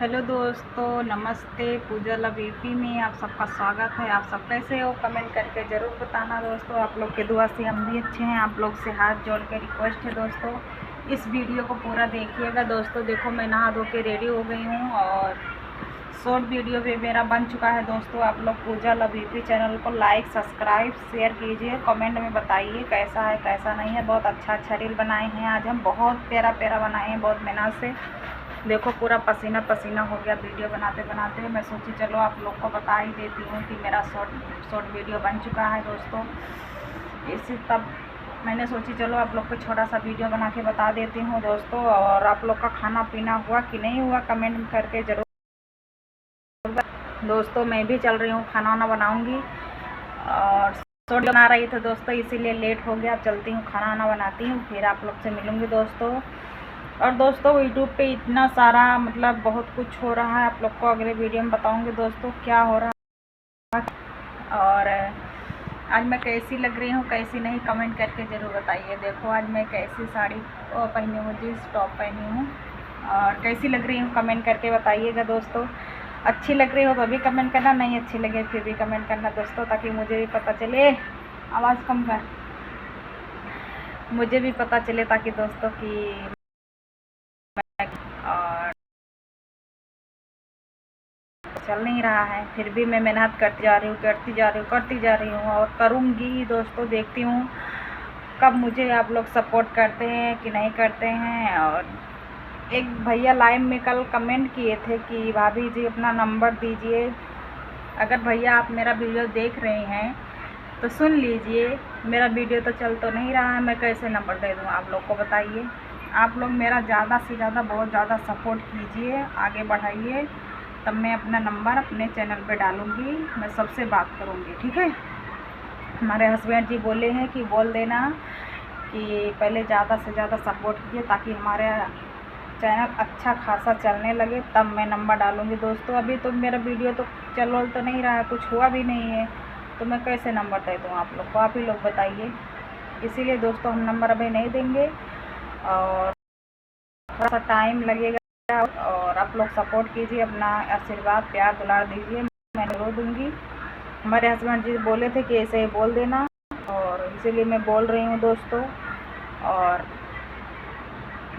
Hello दोस्तों, नमस्ते। पूजा लवीपी में आप सबका स्वागत है। आप सब कैसे हो कमेंट करके ज़रूर बताना दोस्तों। आप लोग के दुआ से हम भी अच्छे हैं। आप लोग से हाथ जोड़ के रिक्वेस्ट है दोस्तों, इस वीडियो को पूरा देखिएगा दोस्तों। देखो, मैं नहा धो के रेडी हो गई हूँ और शॉर्ट वीडियो भी मेरा बन चुका है दोस्तों। आप लोग पूजा लवीपी चैनल को लाइक, सब्सक्राइब, शेयर कीजिए। कमेंट में बताइए कैसा है कैसा नहीं है। बहुत अच्छा रील बनाए हैं आज हम, बहुत प्यारा बनाए हैं, बहुत मेहनत से। देखो, पूरा पसीना पसीना हो गया वीडियो बनाते बनाते। मैं सोची चलो आप लोग को बता ही देती हूँ कि मेरा शॉर्ट वीडियो बन चुका है दोस्तों। इसी तब मैंने सोची चलो आप लोग को छोटा सा वीडियो बना के बता देती हूँ दोस्तों। और आप लोग का खाना पीना हुआ कि नहीं हुआ कमेंट करके ज़रूर दोस्तों। मैं भी चल रही हूँ, खाना वाना बनाऊँगी और शॉर्ट बना रही थी दोस्तों, इसीलिए लेट हो गया। चलती हूँ, खाना वाना बनाती हूँ, फिर आप लोग से मिलूँगी दोस्तों। और दोस्तों, यूट्यूब पे इतना सारा मतलब बहुत कुछ हो रहा है, आप लोग को अगले वीडियो में बताऊंगी दोस्तों क्या हो रहा है। और आज मैं कैसी लग रही हूँ कैसी नहीं कमेंट करके ज़रूर बताइए। देखो, आज मैं कैसी साड़ी पहनी हूँ, जीन्स टॉप पहनी हूँ, और कैसी लग रही हूँ कमेंट करके बताइएगा दोस्तों। अच्छी लग रही हो तो भी कमेंट करना, नहीं अच्छी लगे फिर भी कमेंट करना दोस्तों, ताकि मुझे भी पता चले। आवाज़ कम कर, मुझे भी पता चले ताकि दोस्तों की। और चल नहीं रहा है, फिर भी मैं मेहनत करती जा रही हूँ, करती जा रही हूँ और करूँगी दोस्तों। देखती हूँ कब मुझे आप लोग सपोर्ट करते हैं कि नहीं करते हैं। और एक भैया लाइव में कल कमेंट किए थे कि भाभी जी अपना नंबर दीजिए। अगर भैया आप मेरा वीडियो देख रहे हैं तो सुन लीजिए, मेरा वीडियो तो चल तो नहीं रहा है, मैं कैसे नंबर दे दूँ आप लोग को बताइए। आप लोग मेरा ज़्यादा से ज़्यादा बहुत ज़्यादा सपोर्ट कीजिए, आगे बढ़ाइए, तब मैं अपना नंबर अपने चैनल पे डालूँगी, मैं सबसे बात करूँगी, ठीक है। हमारे हस्बैंड जी बोले हैं कि बोल देना कि पहले ज़्यादा से ज़्यादा सपोर्ट कीजिए, ताकि हमारे चैनल अच्छा खासा चलने लगे, तब मैं नंबर डालूँगी दोस्तों। अभी तो मेरा वीडियो तो चल तो नहीं रहा है, कुछ हुआ भी नहीं है, तो मैं कैसे नंबर दे दूँ आप लोग को, आप ही लोग बताइए। इसीलिए दोस्तों हम नंबर अभी नहीं देंगे और थोड़ा सा टाइम लगेगा। और आप लोग सपोर्ट कीजिए, अपना आशीर्वाद प्यार दुलार दीजिए, मैं ज़रूर दूँगी। हमारे हस्बैंड जी बोले थे कि ऐसे ही बोल देना, और इसीलिए मैं बोल रही हूँ दोस्तों। और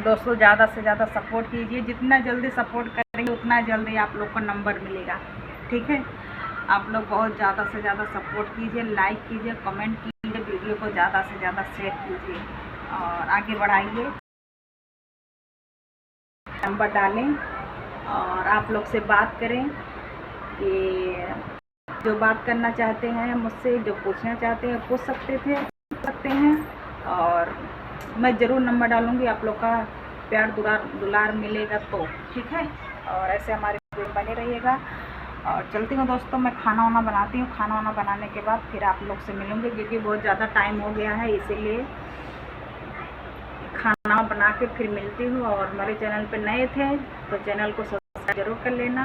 दोस्तों, ज़्यादा से ज़्यादा सपोर्ट कीजिए, जितना जल्दी सपोर्ट करेंगे उतना जल्दी आप लोग को नंबर मिलेगा, ठीक है। आप लोग बहुत ज़्यादा से ज़्यादा सपोर्ट कीजिए, लाइक कीजिए, कमेंट कीजिए, वीडियो को ज़्यादा से ज़्यादा शेयर कीजिए और आगे बढ़ाइए, नंबर डालें और आप लोग से बात करें कि जो बात करना चाहते हैं मुझसे, जो पूछना चाहते हैं पूछ सकते हैं। और मैं ज़रूर नंबर डालूँगी, आप लोग का प्यार दुलार मिलेगा तो, ठीक है। और ऐसे हमारे वीडियो बने रहिएगा। और चलती हूँ दोस्तों, मैं खाना वाना बनाती हूँ। खाना वाना बनाने के बाद फिर आप लोग से मिलूँगी, क्योंकि बहुत ज़्यादा टाइम हो गया है, इसीलिए खाना बना के फिर मिलती हूँ। और हमारे चैनल पे नए थे तो चैनल को सब्सक्राइब जरूर कर लेना।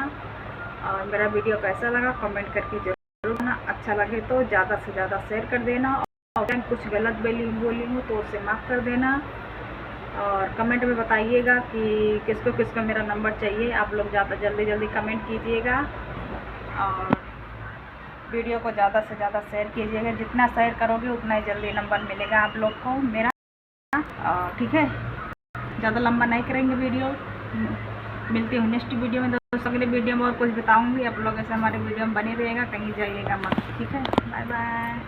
और मेरा वीडियो कैसा लगा कमेंट करके जरूर देना, अच्छा लगे तो ज़्यादा से ज़्यादा शेयर कर देना। और कुछ गलत बोली हूँ तो उसे माफ़ कर देना। और कमेंट में बताइएगा कि किसको किसको मेरा नंबर चाहिए। आप लोग ज़्यादा जल्दी कमेंट कीजिएगा और वीडियो को ज़्यादा से ज़्यादा शेयर कीजिएगा। जितना शेयर करोगे उतना ही जल्दी नंबर मिलेगा आप लोग को मेरा, ठीक है। ज़्यादा लंबा नहीं करेंगे वीडियो। मिलती हूँ नेक्स्ट वीडियो में दोस्तों। अगले वीडियो में और कुछ बताऊँगी, आप लोग ऐसे हमारे वीडियो में बने रहिएगा, कहीं जाइएगा मत, ठीक है। Bye bye.